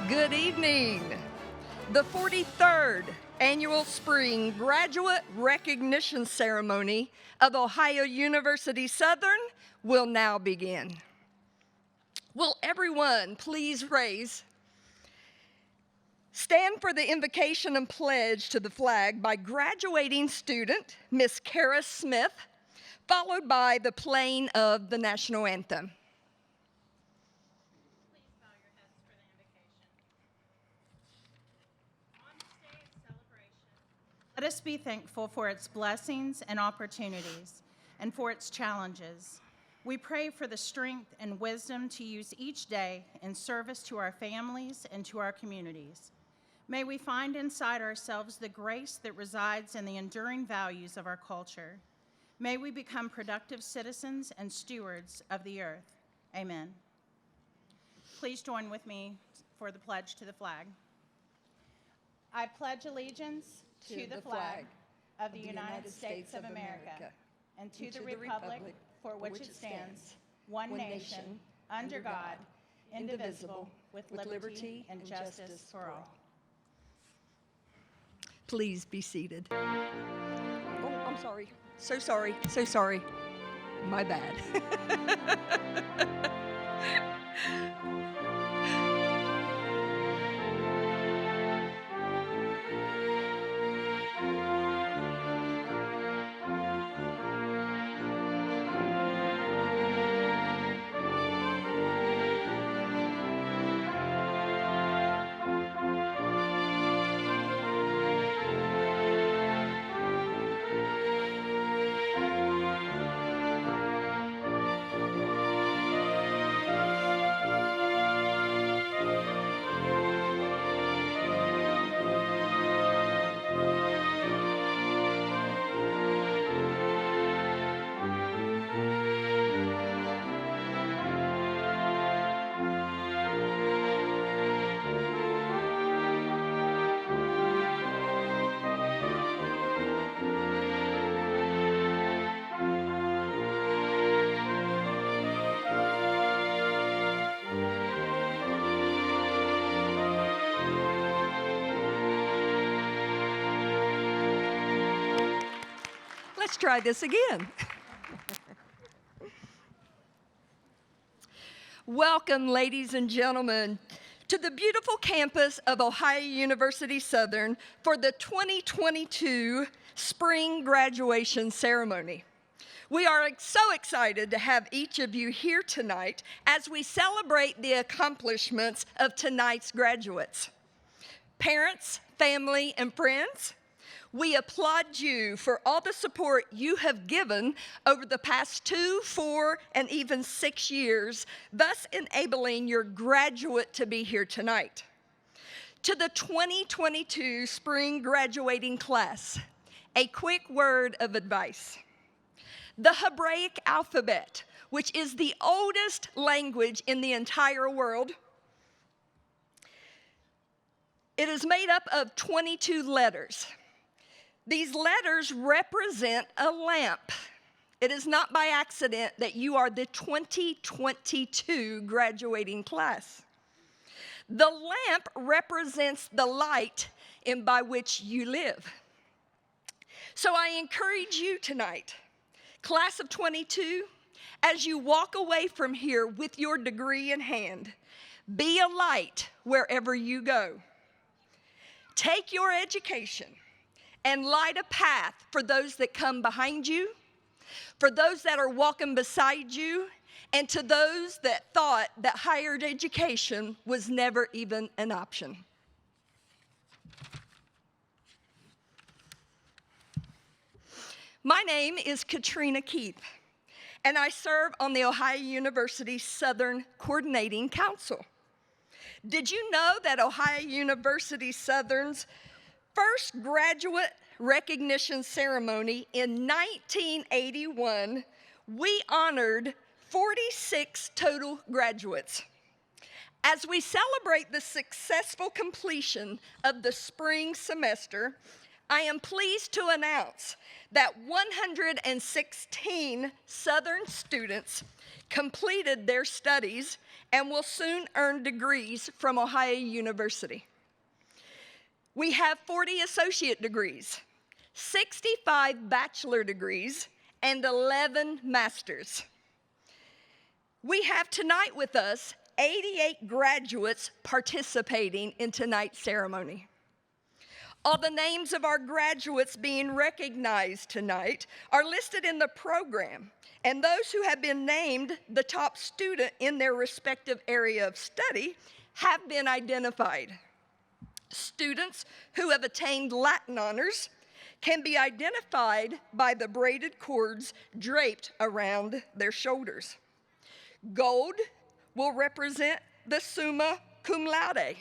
Good evening. The 43rd Annual Spring Graduate Recognition Ceremony of Ohio University Southern will now begin. Will everyone please stand for the invocation and pledge to the flag by graduating student Miss Kara Smith, followed by the playing of the national anthem. Let us be thankful for its blessings and opportunities and for its challenges. We pray for the strength and wisdom to use each day in service to our families and to our communities. May we find inside ourselves the grace that resides in the enduring values of our culture. May we become productive citizens and stewards of the earth. Amen. Please join with me for the pledge to the flag. I pledge allegiance to the flag of the United States of America and to the republic for which it stands, one nation, under God, indivisible, with liberty and justice for all. Please be seated. Oh, I'm sorry. So sorry. My bad. Let's try this again. Welcome, ladies and gentlemen, to the beautiful campus of Ohio University Southern for the 2022 Spring Graduation Ceremony. We are so excited to have each of you here tonight as we celebrate the accomplishments of tonight's graduates. Parents, family, and friends, we applaud you for all the support you have given over the past 2, 4, and even 6 years, thus enabling your graduate to be here tonight. To the 2022 spring graduating class, a quick word of advice. The Hebraic alphabet, which is the oldest language in the entire world, it is made up of 22 letters. These letters represent a lamp. It is not by accident that you are the 2022 graduating class. The lamp represents the light by which you live. So I encourage you tonight, class of 22, as you walk away from here with your degree in hand, be a light wherever you go. Take your education and light a path for those that come behind you, for those that are walking beside you, and to those that thought that higher education was never even an option. My name is Katrina Keith, and I serve on the Ohio University Southern Coordinating Council. Did you know that Ohio University Southern's first graduate recognition ceremony in 1981, we honored 46 total graduates. As we celebrate the successful completion of the spring semester, I am pleased to announce that 116 Southern students completed their studies and will soon earn degrees from Ohio University. We have 40 associate degrees, 65 bachelor degrees, and 11 masters. We have tonight with us 88 graduates participating in tonight's ceremony. All the names of our graduates being recognized tonight are listed in the program, and those who have been named the top student in their respective area of study have been identified. Students who have attained Latin honors can be identified by the braided cords draped around their shoulders. Gold will represent the summa cum laude.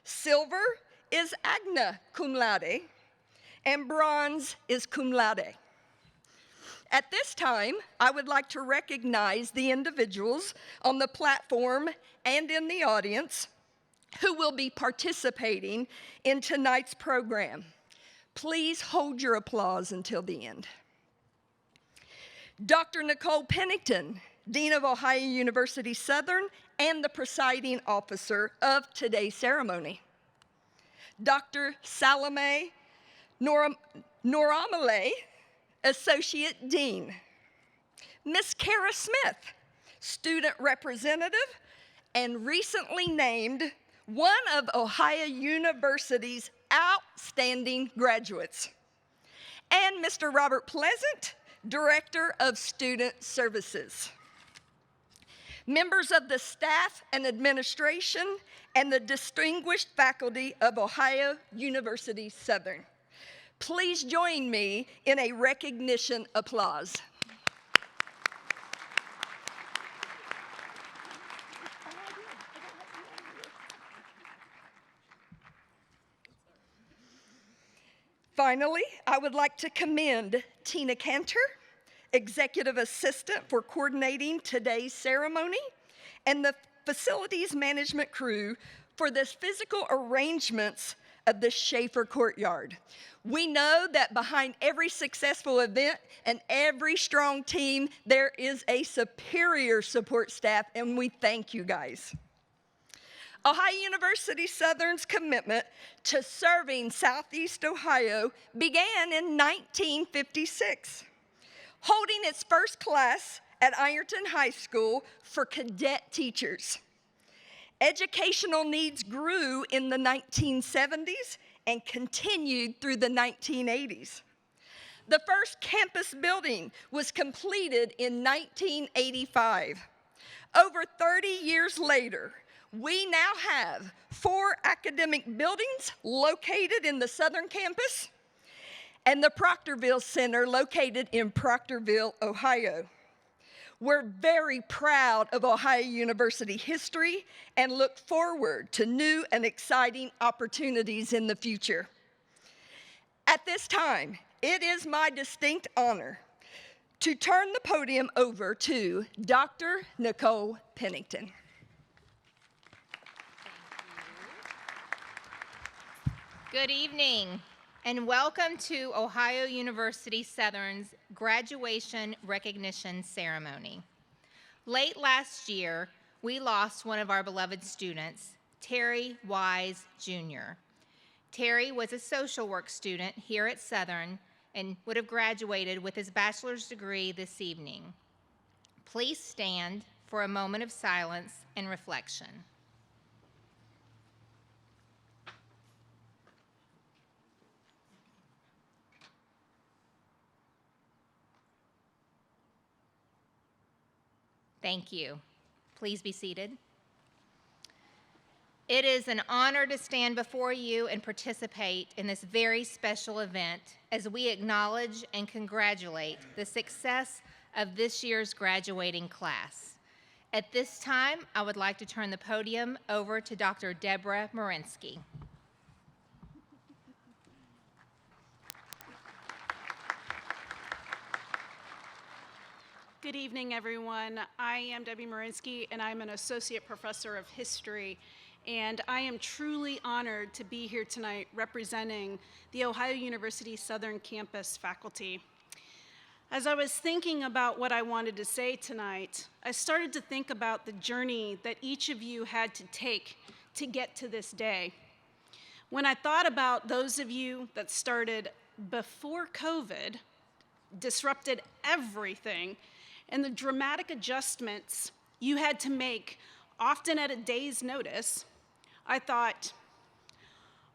Silver is magna cum laude, and bronze is cum laude. At this time, I would like to recognize the individuals on the platform and in the audience who will be participating in tonight's program. Please hold your applause until the end. Dr. Nicole Pennington, Dean of Ohio University Southern and the presiding officer of today's ceremony. Dr. Salome Noramale, Associate Dean. Ms. Kara Smith, Student Representative and recently named one of Ohio University's outstanding graduates. And Mr. Robert Pleasant, Director of Student Services. Members of the staff and administration and the distinguished faculty of Ohio University Southern. Please join me in a recognition applause. Finally, I would like to commend Tina Cantor, Executive Assistant for coordinating today's ceremony, and the facilities management crew for the physical arrangements of the Schaefer Courtyard. We know that behind every successful event and every strong team, there is a superior support staff, and we thank you guys. Ohio University Southern's commitment to serving Southeast Ohio began in 1956. Holding its first class at Ironton High School for cadet teachers. Educational needs grew in the 1970s and continued through the 1980s. The first campus building was completed in 1985. Over 30 years later, we now have 4 academic buildings located in the Southern campus, and the Proctorville Center located in Proctorville, Ohio. We're very proud of Ohio University history and look forward to new and exciting opportunities in the future. At this time, it is my distinct honor to turn the podium over to Dr. Nicole Pennington. Good evening, and welcome to Ohio University Southern's Graduation Recognition Ceremony. Late last year, we lost one of our beloved students, Terry Wise, Jr. Terry was a social work student here at Southern and would have graduated with his bachelor's degree this evening. Please stand for a moment of silence and reflection. Thank you. Please be seated. It is an honor to stand before you and participate in this very special event as we acknowledge and congratulate the success of this year's graduating class. At this time, I would like to turn the podium over to Dr. Deborah Marinski. Good evening, everyone. I am Debbie Marinski, and I'm an associate professor of history. and I am truly honored to be here tonight representing the Ohio University Southern Campus faculty. As I was thinking about what I wanted to say tonight, I started to think about the journey that each of you had to take to get to this day. When I thought about those of you that started before COVID, disrupted everything, and the dramatic adjustments you had to make, often at a day's notice, I thought,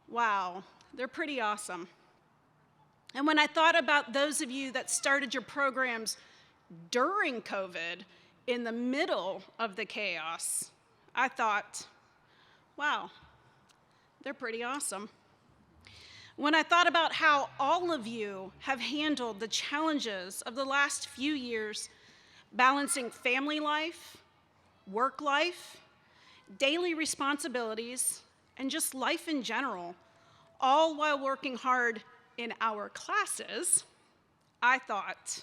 wow, they're pretty awesome. And when I thought about those of you that started your programs during COVID, in the middle of the chaos, I thought, wow, they're pretty awesome. When I thought about how all of you have handled the challenges of the last few years, balancing family life, work life, daily responsibilities, and just life in general, all while working hard in our classes, I thought,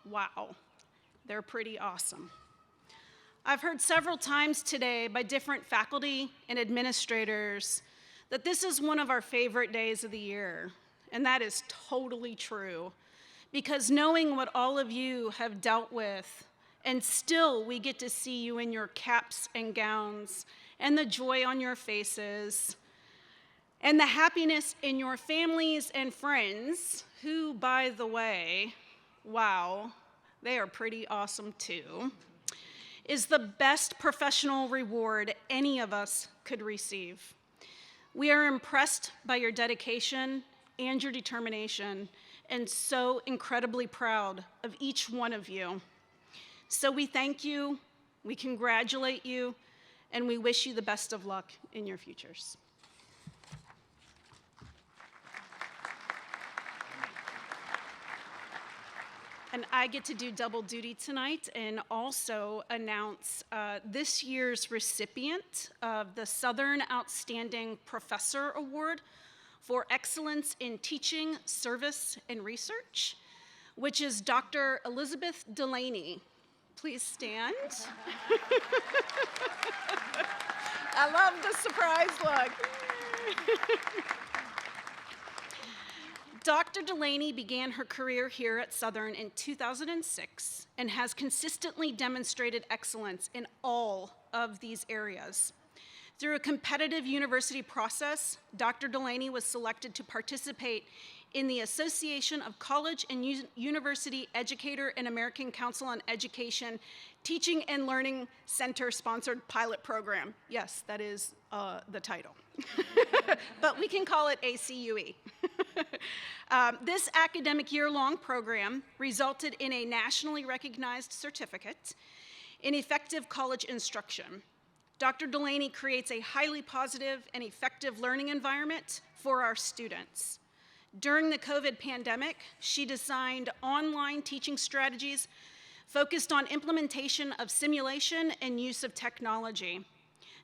wow, they're pretty awesome. I've heard several times today by different faculty and administrators that this is one of our favorite days of the year, and that is totally true, because knowing what all of you have dealt with, and still we get to see you in your caps and gowns, and the joy on your faces, and the happiness in your families and friends, who, by the way, wow, they are pretty awesome too, is the best professional reward any of us could receive. We are impressed by your dedication and your determination, and so incredibly proud of each one of you. So we thank you, we congratulate you, and we wish you the best of luck in your futures. And I get to do double duty tonight and also announce this year's recipient of the Southern Outstanding Professor Award for Excellence in Teaching, Service, and Research, which is Dr. Elizabeth Delaney. Please stand. I love the surprise look. Dr. Delaney began her career here at Southern in 2006 and has consistently demonstrated excellence in all of these areas. Through a competitive university process, Dr. Delaney was selected to participate in the Association of College and University Educator and American Council on Education Teaching and Learning Center sponsored pilot program. Yes, that is the title. But we can call it ACUE. This academic year-long program resulted in a nationally recognized certificate in effective college instruction. Dr. Delaney creates a highly positive and effective learning environment for our students. During the COVID pandemic, she designed online teaching strategies focused on implementation of simulation and use of technology.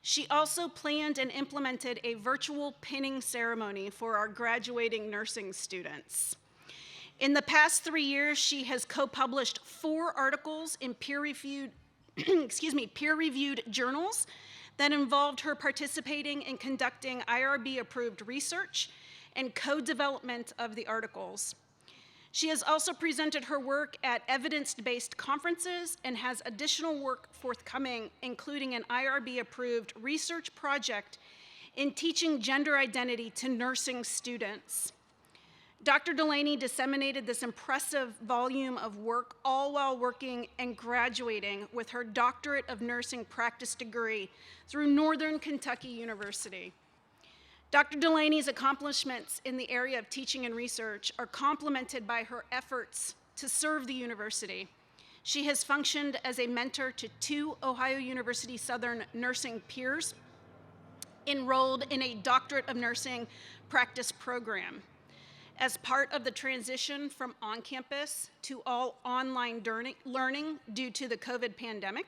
She also planned and implemented a virtual pinning ceremony for our graduating nursing students. In the past 3 years, she has co-published 4 articles in peer-reviewed peer-reviewed journals that involved her participating in conducting IRB-approved research and co-development of the articles. She has also presented her work at evidence-based conferences and has additional work forthcoming, including an IRB-approved research project in teaching gender identity to nursing students. Dr. Delaney disseminated this impressive volume of work all while working and graduating with her Doctorate of Nursing practice degree through Northern Kentucky University. Dr. Delaney's accomplishments in the area of teaching and research are complemented by her efforts to serve the university. She has functioned as a mentor to 2 Ohio University Southern nursing peers enrolled in a Doctorate of Nursing practice program. As part of the transition from on-campus to all online learning due to the COVID pandemic,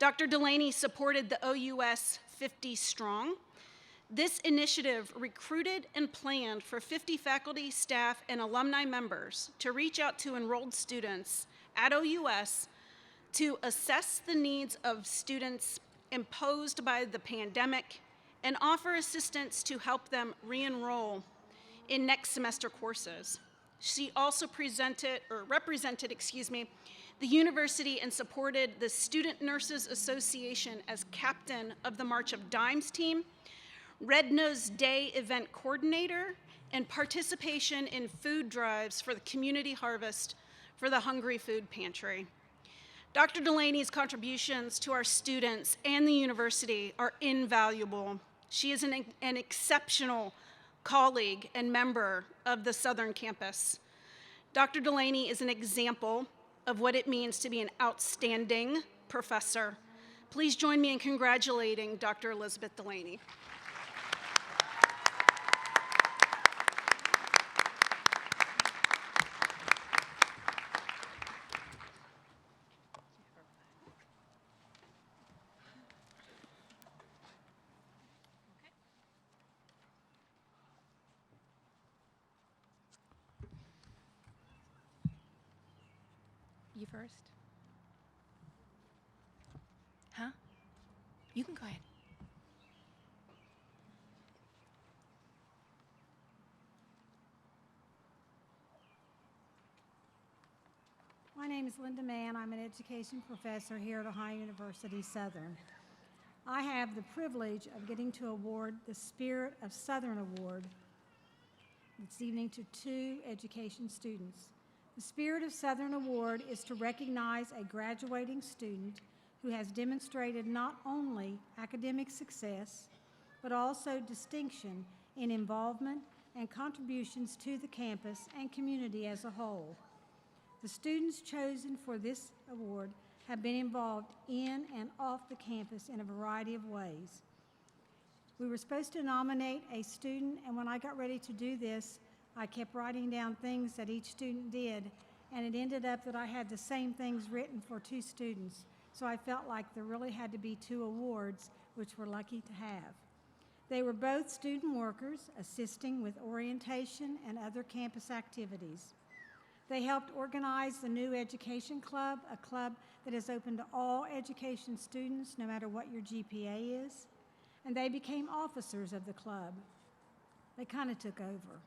Dr. Delaney supported the OUS 50 Strong. This initiative recruited and planned for 50 faculty, staff, and alumni members to reach out to enrolled students at OUS to assess the needs of students imposed by the pandemic and offer assistance to help them re-enroll in next semester courses. She also represented the university and supported the Student Nurses Association as captain of the March of Dimes team, Red Nose Day event coordinator, and participation in food drives for the community harvest for the Hungry Food Pantry. Dr. Delaney's contributions to our students and the university are invaluable. She is an exceptional colleague and member of the Southern campus. Dr. Delaney is an example of what it means to be an outstanding professor. Please join me in congratulating Dr. Elizabeth Delaney. You first? Huh? You can go ahead. My name is Linda Mann. I'm an education professor here at Ohio University Southern. I have the privilege of getting to award the Spirit of Southern Award this evening to two education students. The Spirit of Southern Award is to recognize a graduating student who has demonstrated not only academic success, but also distinction in involvement and contributions to the campus and community as a whole. The students chosen for this award have been involved in and off the campus in a variety of ways. We were supposed to nominate a student, and when I got ready to do this, I kept writing down things that each student did, and it ended up that I had the same things written for two students. So I felt like there really had to be two awards, which we're lucky to have. They were both student workers, assisting with orientation and other campus activities. They helped organize the new Education Club, a club that is open to all education students, no matter what your GPA is. And they became officers of the club. They kind of took over.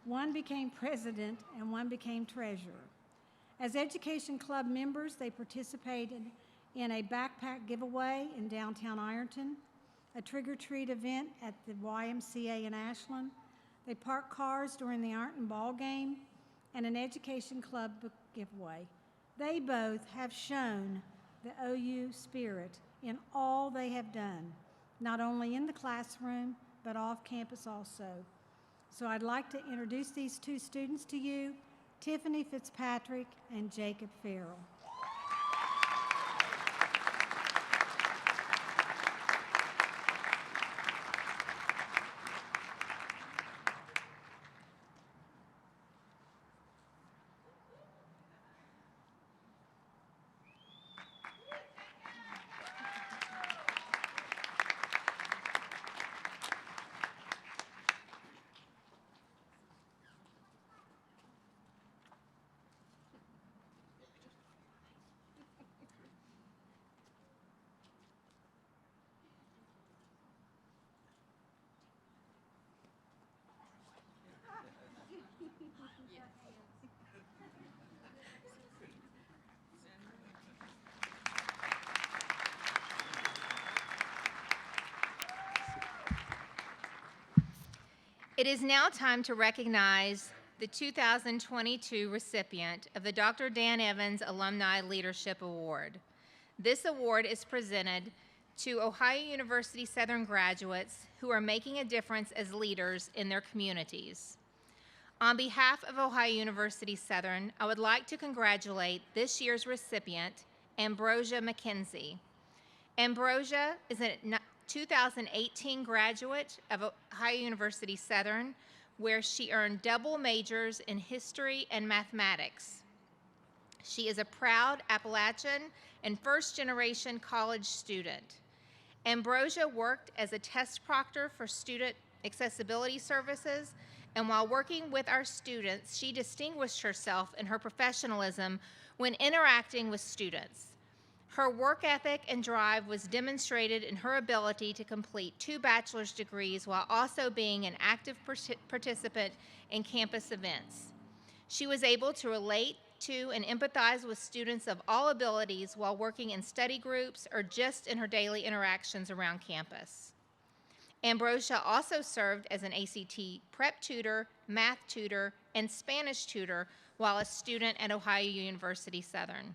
One became president and one became treasurer. As Education Club members, they participated in a backpack giveaway in downtown Ironton, a trick-or-treat event at the YMCA in Ashland. They parked cars during the Ironton ball game, and an Education Club book giveaway. They both have shown the OU spirit in all they have done, not only in the classroom, but off campus also. So I'd like to introduce these two students to you, Tiffany Fitzpatrick and Jacob Farrell. It is now time to recognize the 2022 recipient of the Dr. Dan Evans Alumni Leadership Award. This award is presented to Ohio University Southern graduates who are making a difference as leaders in their communities. On behalf of Ohio University Southern, I would like to congratulate this year's recipient, Ambrosia McKenzie. Ambrosia is a 2018 graduate of Ohio University Southern, where she earned double majors in history and mathematics. She is a proud Appalachian and first-generation college student. Ambrosia worked as a test proctor for student accessibility services, and while working with our students, she distinguished herself in her professionalism when interacting with students. Her work ethic and drive was demonstrated in her ability to complete 2 bachelor's degrees while also being an active participant in campus events. She was able to relate to and empathize with students of all abilities while working in study groups or just in her daily interactions around campus. Ambrosia also served as an ACT prep tutor, math tutor, and Spanish tutor while a student at Ohio University Southern.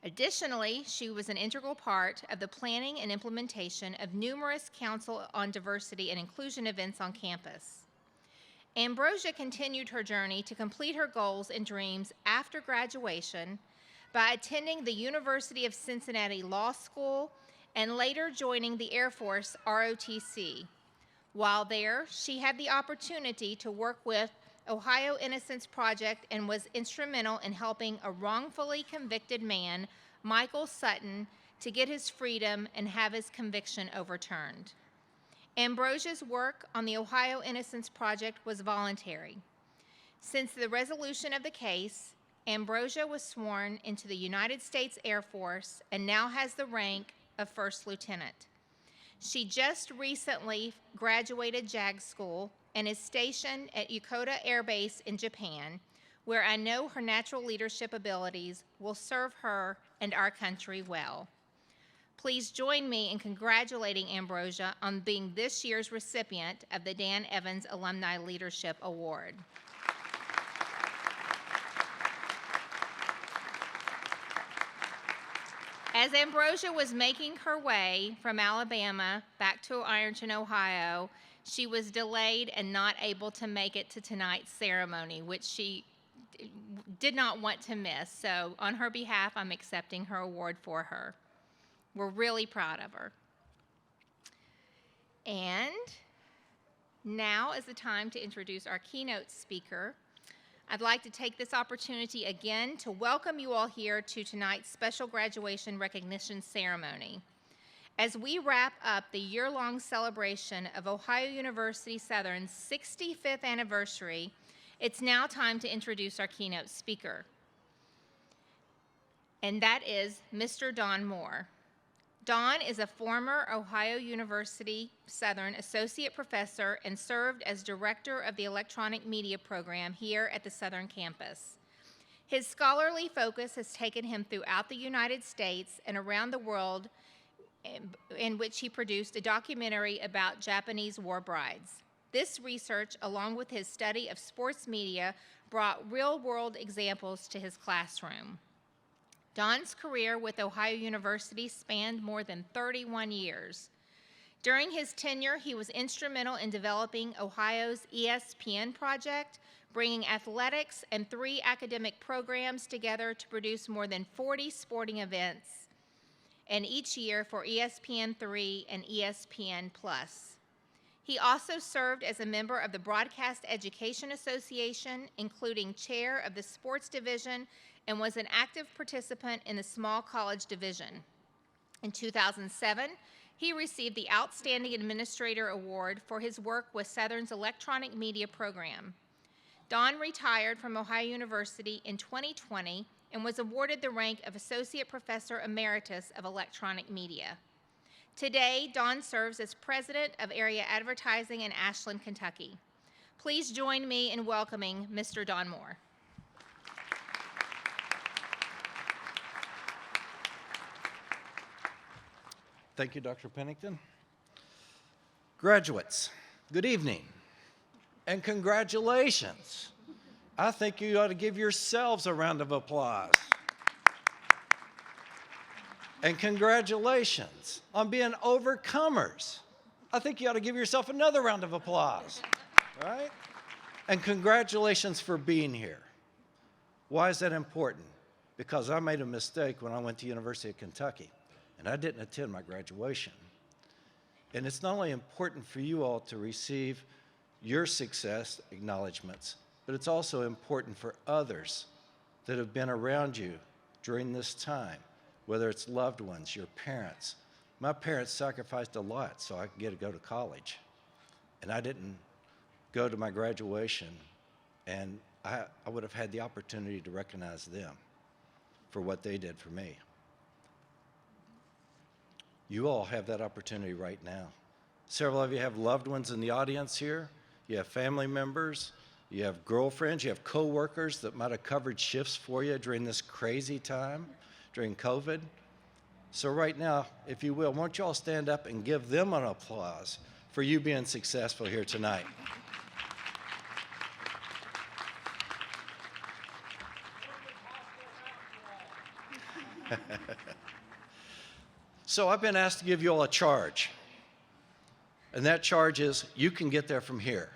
Additionally, she was an integral part of the planning and implementation of numerous Council on Diversity and Inclusion events on campus. Ambrosia continued her journey to complete her goals and dreams after graduation by attending the University of Cincinnati Law School and later joining the Air Force ROTC. While there, she had the opportunity to work with Ohio Innocence Project and was instrumental in helping a wrongfully convicted man, Michael Sutton, to get his freedom and have his conviction overturned. Ambrosia's work on the Ohio Innocence Project was voluntary. Since the resolution of the case, Ambrosia was sworn into the United States Air Force and now has the rank of First Lieutenant. She just recently graduated JAG School and is stationed at Yokota Air Base in Japan, where I know her natural leadership abilities will serve her and our country well. Please join me in congratulating Ambrosia on being this year's recipient of the Dan Evans Alumni Leadership Award. As Ambrosia was making her way from Alabama back to Ironton, Ohio, she was delayed and not able to make it to tonight's ceremony, which she did not want to miss. So on her behalf, I'm accepting her award for her. We're really proud of her. And now is the time to introduce our keynote speaker. I'd like to take this opportunity again to welcome you all here to tonight's special graduation recognition ceremony. As we wrap up the year-long celebration of Ohio University Southern's 65th anniversary, it's now time to introduce our keynote speaker. And that is Mr. Don Moore. Don is a former Ohio University Southern Associate Professor and served as Director of the Electronic Media Program here at the Southern campus. His scholarly focus has taken him throughout the United States and around the world, in which he produced a documentary about Japanese war brides. This research, along with his study of sports media, brought real-world examples to his classroom. Don's career with Ohio University spanned more than 31 years. During his tenure, he was instrumental in developing Ohio's ESPN project, bringing athletics and 3 academic programs together to produce more than 40 sporting events, and each year for ESPN3 and ESPN+. He also served as a member of the Broadcast Education Association, including chair of the sports division, and was an active participant in the small college division. In 2007, he received the Outstanding Administrator Award for his work with Southern's electronic media program. Don retired from Ohio University in 2020 and was awarded the rank of Associate Professor Emeritus of Electronic Media. Today, Don serves as President of Area Advertising in Ashland, Kentucky. Please join me in welcoming Mr. Don Moore. Thank you, Dr. Pennington. Graduates, good evening, and congratulations. I think you ought to give yourselves a round of applause. And congratulations on being overcomers. I think you ought to give yourself another round of applause, right? And congratulations for being here. Why is that important? Because I made a mistake when I went to University of Kentucky, and I didn't attend my graduation. And it's not only important for you all to receive your success acknowledgments, but it's also important for others that have been around you during this time, whether it's loved ones, your parents. My parents sacrificed a lot so I could get to go to college. And I didn't go to my graduation, and I would have had the opportunity to recognize them for what they did for me. You all have that opportunity right now. Several of you have loved ones in the audience here. You have family members. You have girlfriends. You have coworkers that might have covered shifts for you during this crazy time, during COVID. So right now, if you will, why don't you all stand up and give them an applause for you being successful here tonight. So I've been asked to give you all a charge. And that charge is you can get there from here.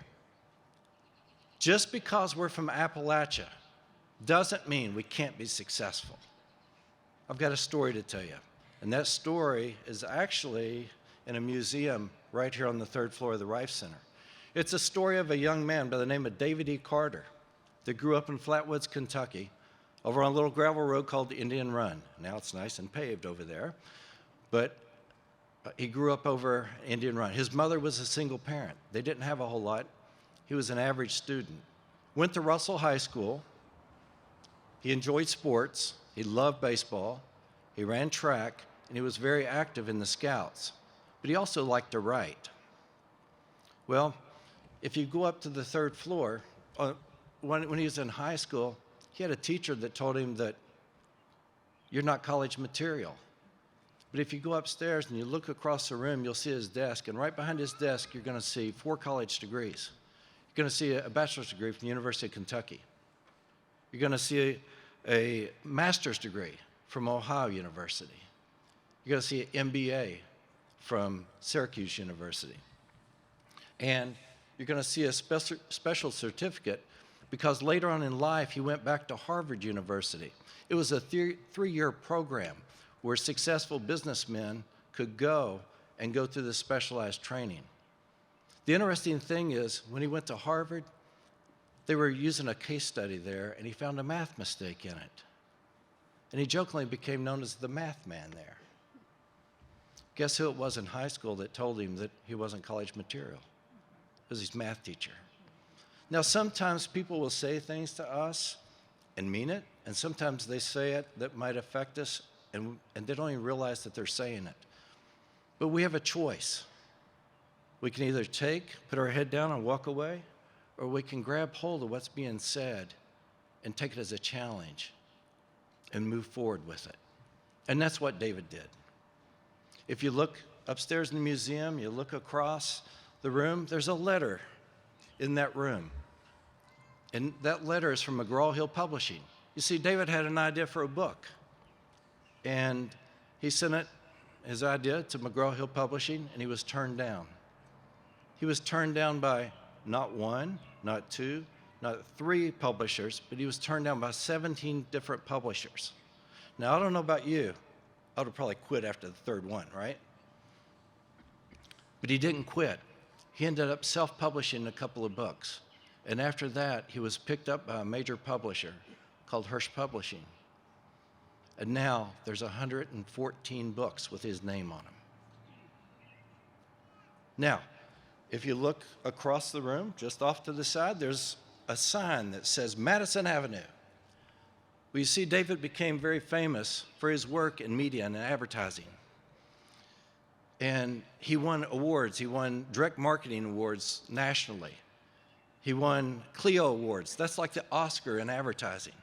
Just because we're from Appalachia doesn't mean we can't be successful. I've got a story to tell you. And that story is actually in a museum right here on the 3rd floor of the Rife Center. It's a story of a young man by the name of David E. Carter that grew up in Flatwoods, Kentucky, over on a little gravel road called Indian Run. Now it's nice and paved over there. But he grew up over Indian Run. His mother was a single parent. They didn't have a whole lot. He was an average student. Went to Russell High School. He enjoyed sports. He loved baseball. He ran track, and he was very active in the Scouts. But he also liked to write. Well, if you go up to the 3rd floor, when he was in high school, he had a teacher that told him that you're not college material. But if you go upstairs and you look across the room, you'll see his desk, and right behind his desk, you're going to see 4 college degrees. You're going to see a bachelor's degree from the University of Kentucky. You're going to see a master's degree from Ohio University. You're going to see an MBA from Syracuse University. And you're going to see a special certificate because later on in life, he went back to Harvard University. It was a 3-year program where successful businessmen could go through this specialized training. The interesting thing is, when he went to Harvard, they were using a case study there, and he found a math mistake in it. And he jokingly became known as the math man there. Guess who it was in high school that told him that he wasn't college material? It was his math teacher. Now, sometimes people will say things to us and mean it, and sometimes they say it that might affect us, and they don't even realize that they're saying it. But we have a choice. We can either put our head down and walk away, or we can grab hold of what's being said and take it as a challenge and move forward with it. And that's what David did. If you look upstairs in the museum, you look across the room, there's a letter in that room. And that letter is from McGraw-Hill Publishing. You see, David had an idea for a book. And he sent his idea to McGraw-Hill Publishing, and he was turned down. He was turned down by not 1, not 2, not 3 publishers, but he was turned down by 17 different publishers. Now, I don't know about you. I would have probably quit after the 3rd one, right? But he didn't quit. He ended up self-publishing a couple of books. And after that, he was picked up by a major publisher called Hirsch Publishing. And now there's 114 books with his name on them. Now, if you look across the room, just off to the side, there's a sign that says Madison Avenue. Well, you see, David became very famous for his work in media and advertising. And he won awards. He won direct marketing awards nationally. He won Clio Awards. That's like the Oscar in advertising.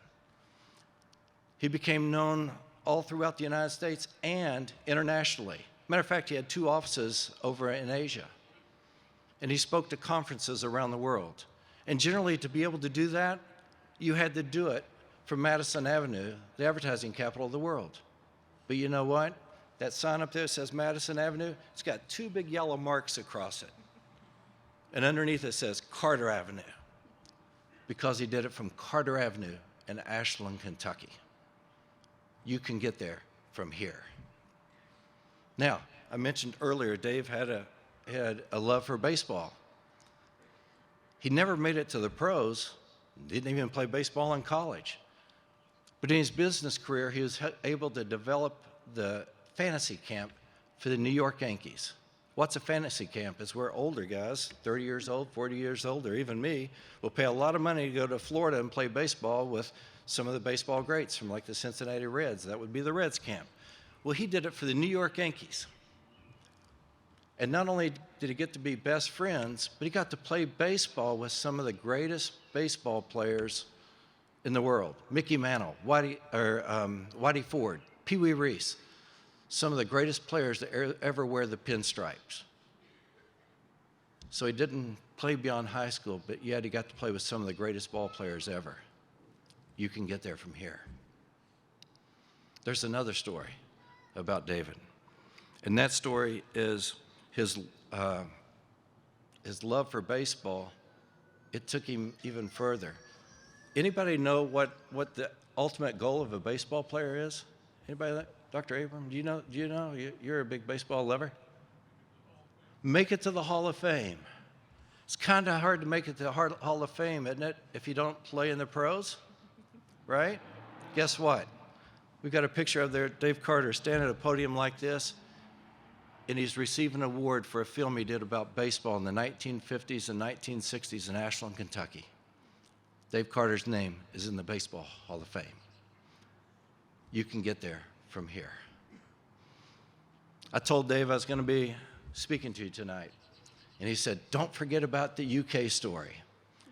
He became known all throughout the United States and internationally. Matter of fact, he had 2 offices over in Asia. And he spoke to conferences around the world. And generally, to be able to do that, you had to do it from Madison Avenue, the advertising capital of the world. But you know what? That sign up there says Madison Avenue. It's got 2 big yellow marks across it. And underneath it says Carter Avenue, because he did it from Carter Avenue in Ashland, Kentucky. You can get there from here. Now, I mentioned earlier, Dave had a love for baseball. He never made it to the pros, didn't even play baseball in college. But in his business career, he was able to develop the fantasy camp for the New York Yankees. What's a fantasy camp? It's where older guys, 30 years old, 40 years old, or even me, will pay a lot of money to go to Florida and play baseball with some of the baseball greats from like the Cincinnati Reds. That would be the Reds camp. Well, he did it for the New York Yankees. And not only did he get to be best friends, but he got to play baseball with some of the greatest baseball players in the world. Mickey Mantle, Whitey Ford, Pee Wee Reese, some of the greatest players that ever wear the pinstripes. So he didn't play beyond high school, but yet he got to play with some of the greatest ball players ever. You can get there from here. There's another story about David, and that story is his love for baseball. It took him even further. Anybody know what the ultimate goal of a baseball player is? Anybody? Dr. Abram, do you know? You're a big baseball lover. Make it to the Hall of Fame. It's kind of hard to make it to the Hall of Fame, isn't it, if you don't play in the pros, right? Guess what? We've got a picture of there, Dave Carter standing at a podium like this, and he's receiving an award for a film he did about baseball in the 1950s and 1960s in Ashland, Kentucky. Dave Carter's name is in the Baseball Hall of Fame. You can get there from here. I told Dave I was going to be speaking to you tonight, and he said, don't forget about the UK story.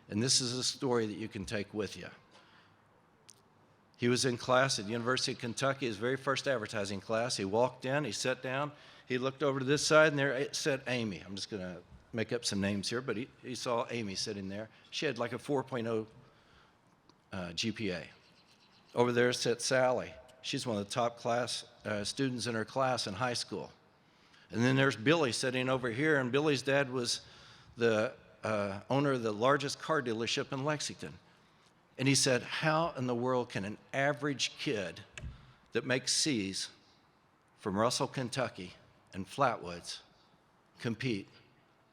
And this is a story that you can take with you. He was in class at the University of Kentucky, his very first advertising class. He walked in, he sat down, he looked over to this side, and there it said Amy. I'm just going to make up some names here, but he saw Amy sitting there. She had like a 4.0 GPA. Over there sat Sally. She's one of the top class students in her class in high school. And then there's Billy sitting over here, and Billy's dad was the owner of the largest car dealership in Lexington. And he said, how in the world can an average kid that makes C's from Russell, Kentucky and Flatwoods compete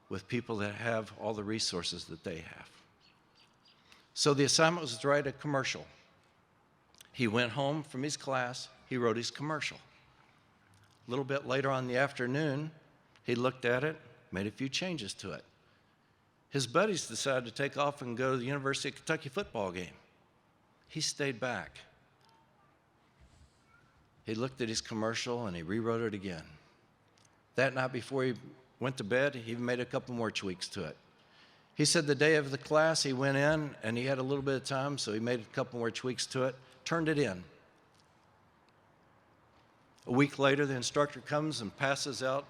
with people that have all the resources that they have? So the assignment was to write a commercial. He went home from his class, he wrote his commercial. A little bit later on in the afternoon, he looked at it, made a few changes to it. His buddies decided to take off and go to the University of Kentucky football game. He stayed back. He looked at his commercial and he rewrote it again. That night before he went to bed, he made a couple more tweaks to it. He said the day of the class, he went in and he had a little bit of time, so he made a couple more tweaks to it, turned it in. A week later, the instructor comes and passes out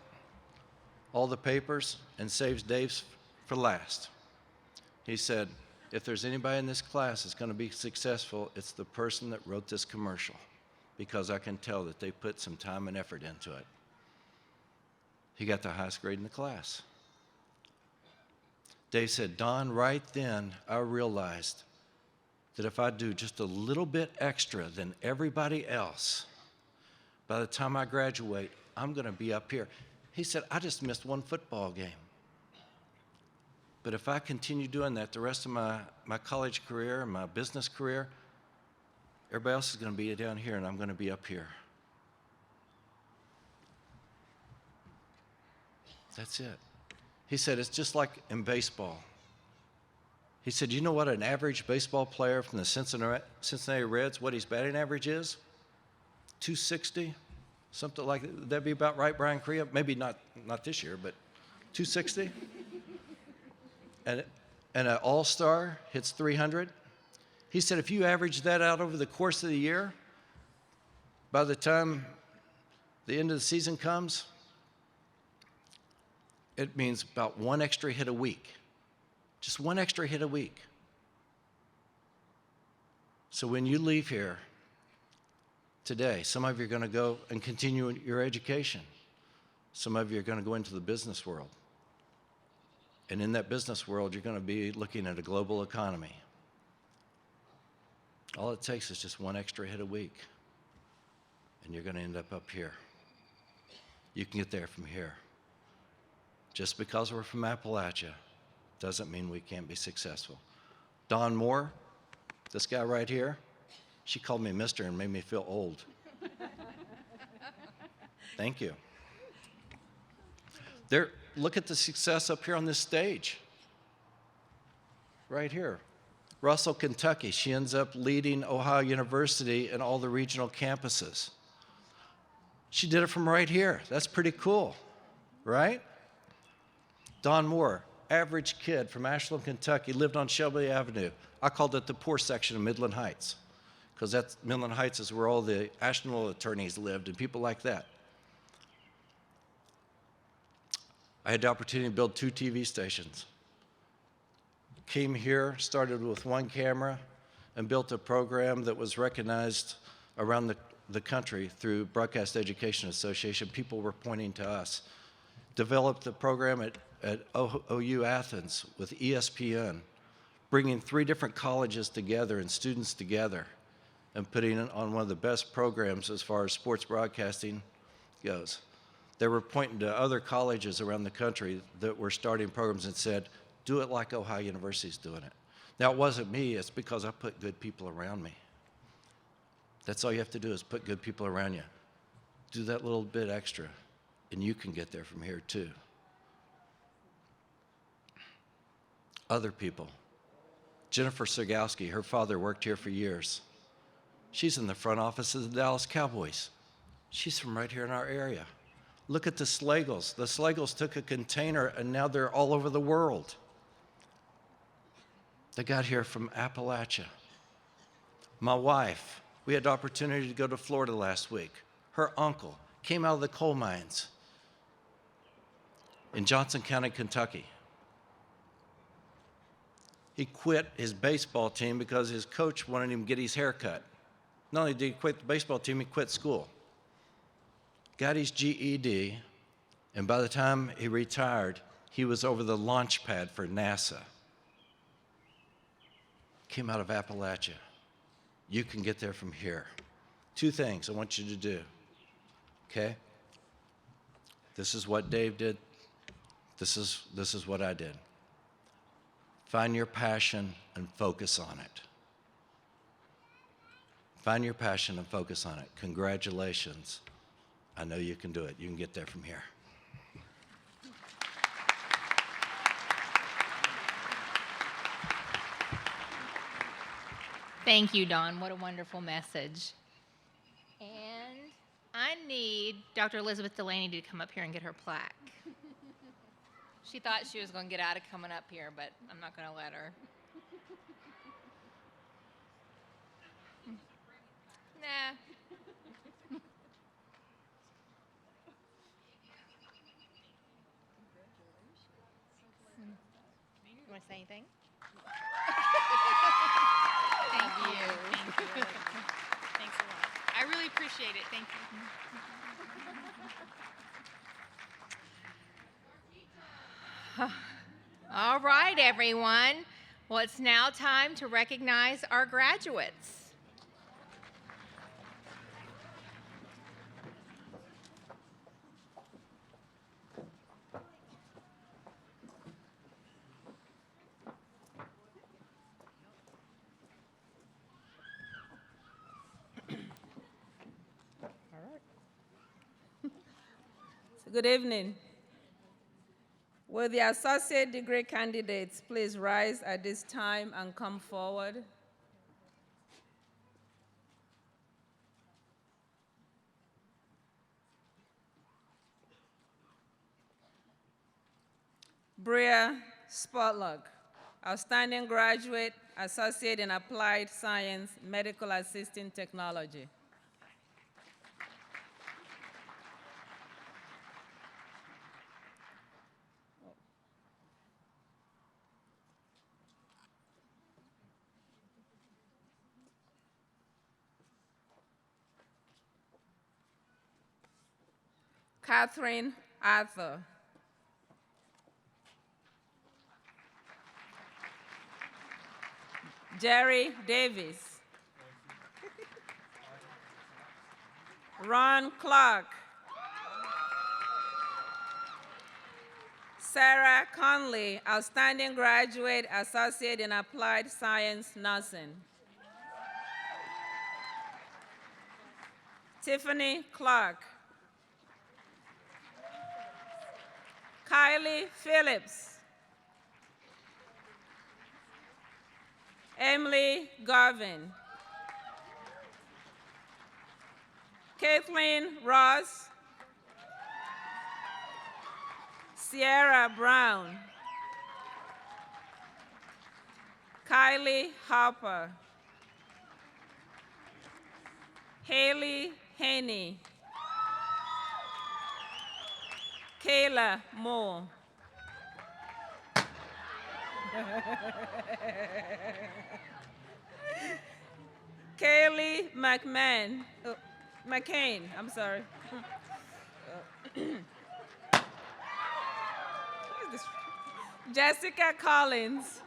all the papers and saves Dave's for last. He said, if there's anybody in this class that's going to be successful, it's the person that wrote this commercial, because I can tell that they put some time and effort into it. He got the highest grade in the class. Dave said, Don, right then I realized that if I do just a little bit extra than everybody else, by the time I graduate, I'm going to be up here. He said, I just missed one football game. But if I continue doing that the rest of my college career and my business career, everybody else is going to be down here and I'm going to be up here. That's it. He said, it's just like in baseball. He said, you know what an average baseball player from the Cincinnati Reds, what his batting average is? 260, something like that. Would that be about right, Brian Crea? Maybe not this year, but 260. And an all-star hits 300. He said if you average that out over the course of the year, by the time the end of the season comes, it means about one extra hit a week. Just one extra hit a week. So when you leave here today, some of you are going to go and continue your education. Some of you are going to go into the business world. And in that business world, you're going to be looking at a global economy. All it takes is just one extra hit a week, and you're going to end up here. You can get there from here. Just because we're from Appalachia doesn't mean we can't be successful. Dawn Moore, this guy right here, she called me mister and made me feel old. Thank you. Look at the success up here on this stage. Right here. Russell, Kentucky. She ends up leading Ohio University and all the regional campuses. She did it from right here. That's pretty cool, right? Don Moore, average kid from Ashland, Kentucky, lived on Shelby Avenue. I called it the poor section of Midland Heights, because Midland Heights is where all the Ashland attorneys lived and people like that. I had the opportunity to build 2 TV stations. Came here, started with 1 camera, and built a program that was recognized around the country through Broadcast Education Association. People were pointing to us. Developed the program at OU Athens with ESPN, bringing 3 different colleges together and students together and putting it on one of the best programs as far as sports broadcasting goes. They were pointing to other colleges around the country that were starting programs and said, do it like Ohio University's doing it. Now, it wasn't me, it's because I put good people around me. That's all you have to do is put good people around you. Do that little bit extra, and you can get there from here too. Other people. Jennifer Sergowski, her father worked here for years. She's in the front office of the Dallas Cowboys. She's from right here in our area. Look at the Slagles. The Slagles took a container and now they're all over the world. They got here from Appalachia. My wife, we had the opportunity to go to Florida last week. Her uncle came out of the coal mines in Johnson County, Kentucky. He quit his baseball team because his coach wanted him to get his hair cut. Not only did he quit the baseball team, he quit school. Got his GED, and by the time he retired, he was over the launch pad for NASA. Came out of Appalachia. You can get there from here. 2 things I want you to do, okay? This is what Dave did. This is what I did. Find your passion and focus on it. Find your passion and focus on it. Congratulations. I know you can do it. You can get there from here. Thank you, Don. What a wonderful message. And I need Dr. Elizabeth Delaney to come up here and get her plaque. She thought she was going to get out of coming up here, but I'm not going to let her. Nah. You want to say anything? Thank you. Thank you. Thanks a lot. I really appreciate it. Thank you. All right, everyone. Well, it's now time to recognize our graduates. Good evening. Will the associate degree candidates please rise at this time and come forward? Bria Spotlock, outstanding graduate, associate in applied science, medical assisting technology. Catherine Arthur. Jerry Davis. Ron Clark. Sarah Conley, outstanding graduate, associate in applied science nursing. Tiffany Clark. Kylie Phillips. Emily Garvin. Kathleen Ross. Sierra Brown, Kylie Harper, Haley Haney, Kayla Moore, Kaylee McCain, I'm sorry. What is this? Jessica Collins,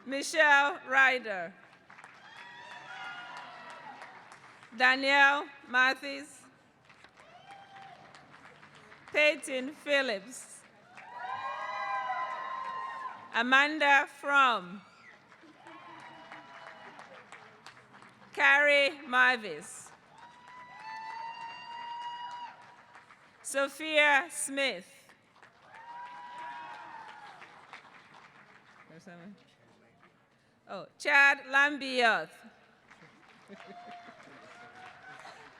Michelle Ryder, Danielle Mathis, Peyton Phillips, Amanda Fromm, Carrie Marvis, Sophia Smith, Chad Lambioth,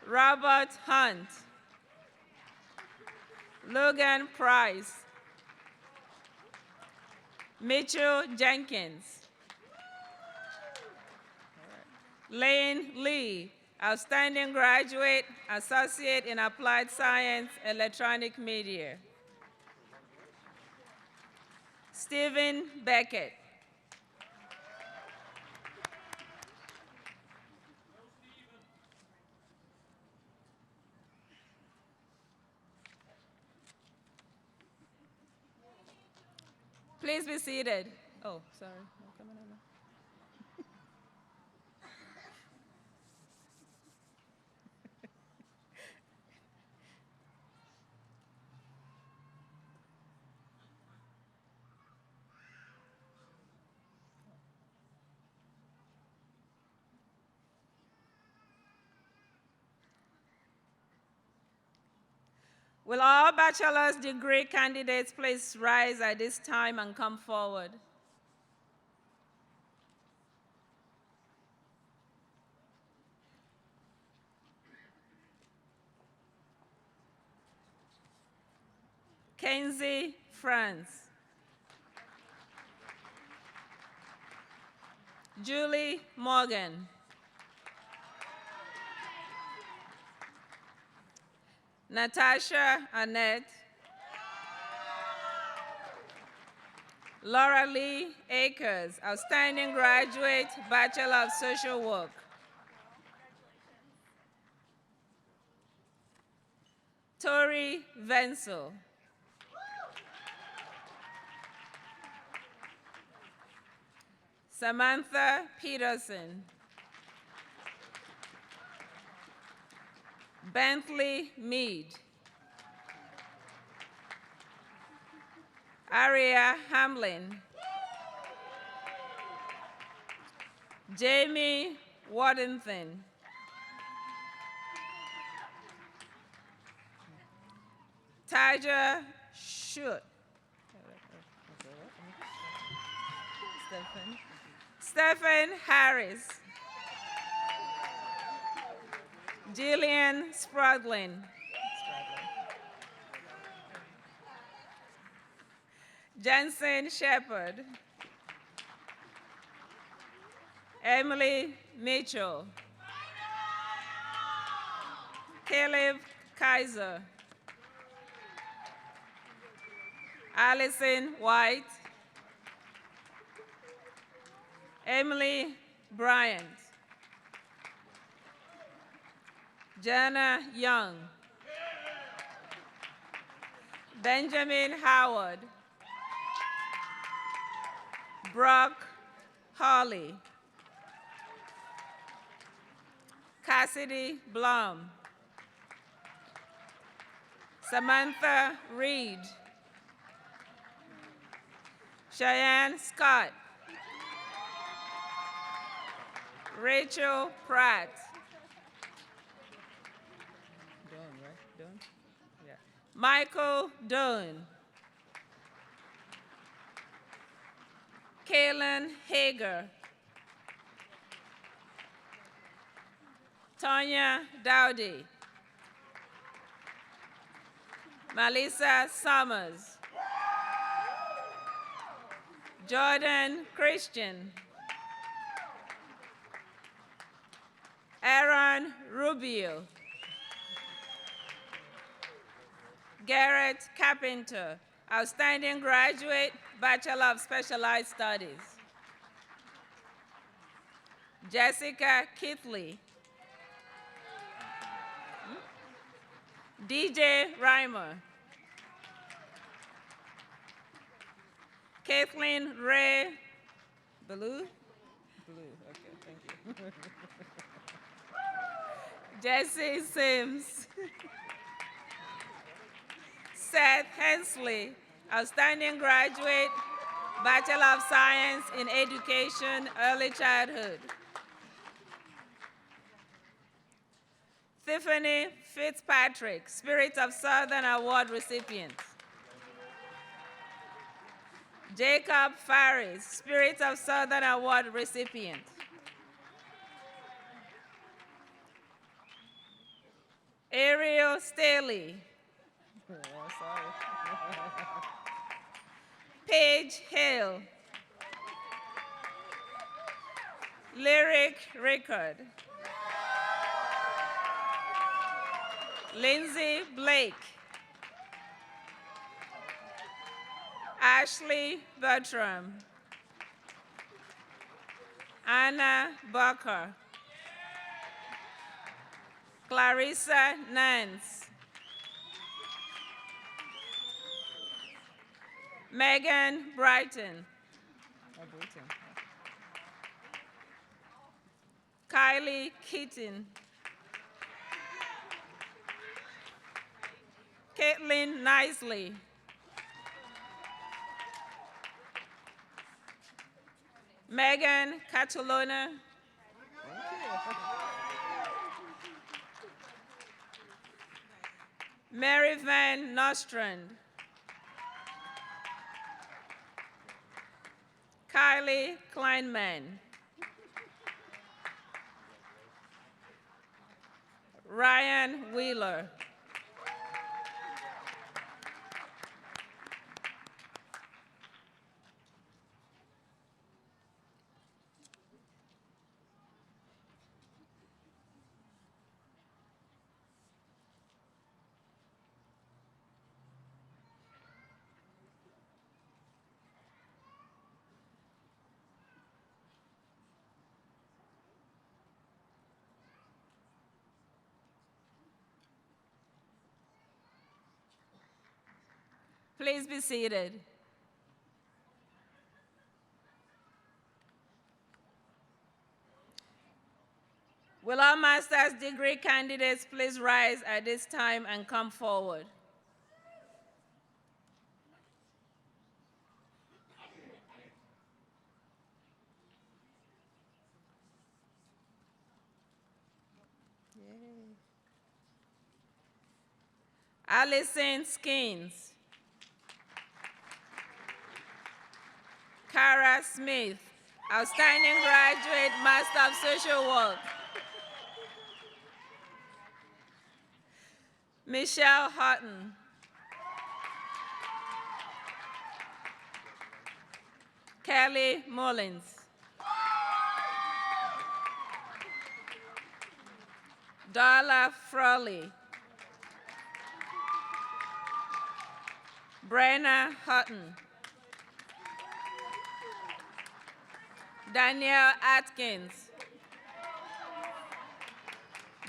Robert Hunt, Logan Price, Mitchell Jenkins, Lane Lee, outstanding graduate, associate in applied science, electronic media. Stephen Beckett, please be seated. Oh, sorry. No, come on. Will all bachelor's degree candidates please rise at this time and come forward? Kenzie France, Julie Morgan, Natasha Annette, Laura Lee Akers, outstanding graduate, Bachelor of Social Work. Tori Venzel, Samantha Peterson, Bentley Mead, Aria Hamlin, Jamie Waddington, Taja Schutt, Stephen Harris, Jillian Spradlin, Jensen Shepard, Emily Mitchell, Caleb Kaiser, Allison White, Emily Bryant, Jana Young, Benjamin Howard, Brock Hawley, Cassidy Blum, Samantha Reed, Cheyenne Scott, Rachel Pratt, Michael Dunn, Kaylin Hager, Tanya Dowdy, Melissa Summers. Jordan Christian. Aaron Rubio. Garrett Carpenter, outstanding graduate, Bachelor of Specialized Studies. Jessica Keithley. DJ Reimer. Kathleen Ray Blue? Blue, okay, thank you. Jesse Sims. Seth Hensley, outstanding graduate, Bachelor of Science in Education, Early Childhood. Tiffany Fitzpatrick, Spirit of Southern Award recipient. Jacob Faris, Spirit of Southern Award recipient. Ariel Staley. Paige Hill. Lyric Record. Lindsay Blake. Ashley Bertram. Anna Barker. Clarissa Nance. Megan Brighton. Kylie Keaton. Caitlin Nicely. Megan Catalona. Mary Van Nostrand. Kylie Kleinman. Ryan Wheeler. Please be seated. Will our master's degree candidates please rise at this time and come forward? Allison Skins. Kara Smith, outstanding graduate, Master of Social Work. Michelle Houghton. Kelly Mullins. Darla Frawley. Brenna Houghton. Danielle Atkins.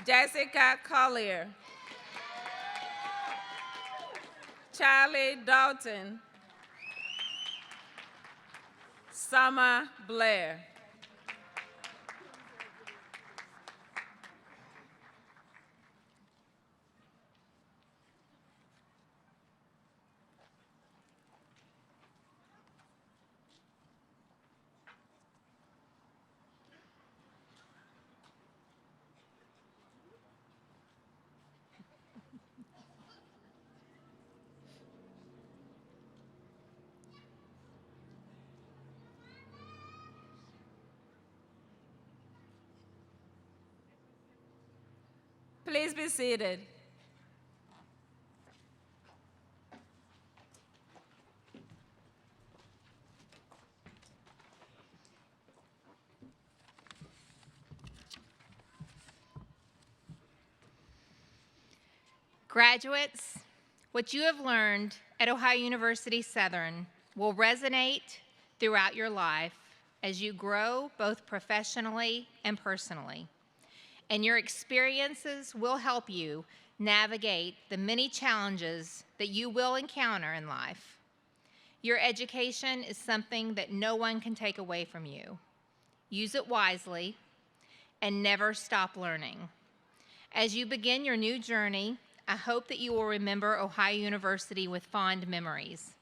Jessica Collier. Charlie Dalton. Summer Blair. Please be seated. Graduates, what you have learned at Ohio University Southern will resonate throughout your life as you grow both professionally and personally. And your experiences will help you navigate the many challenges that you will encounter in life. Your education is something that no one can take away from you. Use it wisely and never stop learning. As you begin your new journey, I hope that you will remember Ohio University with fond memories.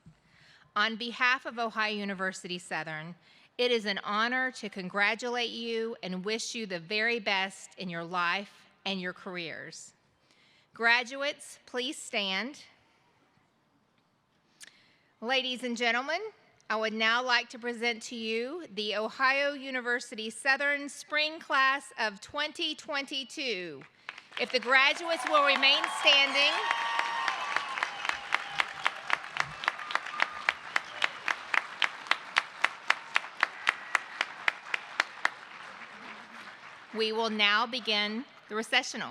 On behalf of Ohio University Southern, it is an honor to congratulate you and wish you the very best in your life and your careers. Graduates, please stand. Ladies and gentlemen, I would now like to present to you the Ohio University Southern Spring Class of 2022. If the graduates will remain standing. We will now begin the recessional.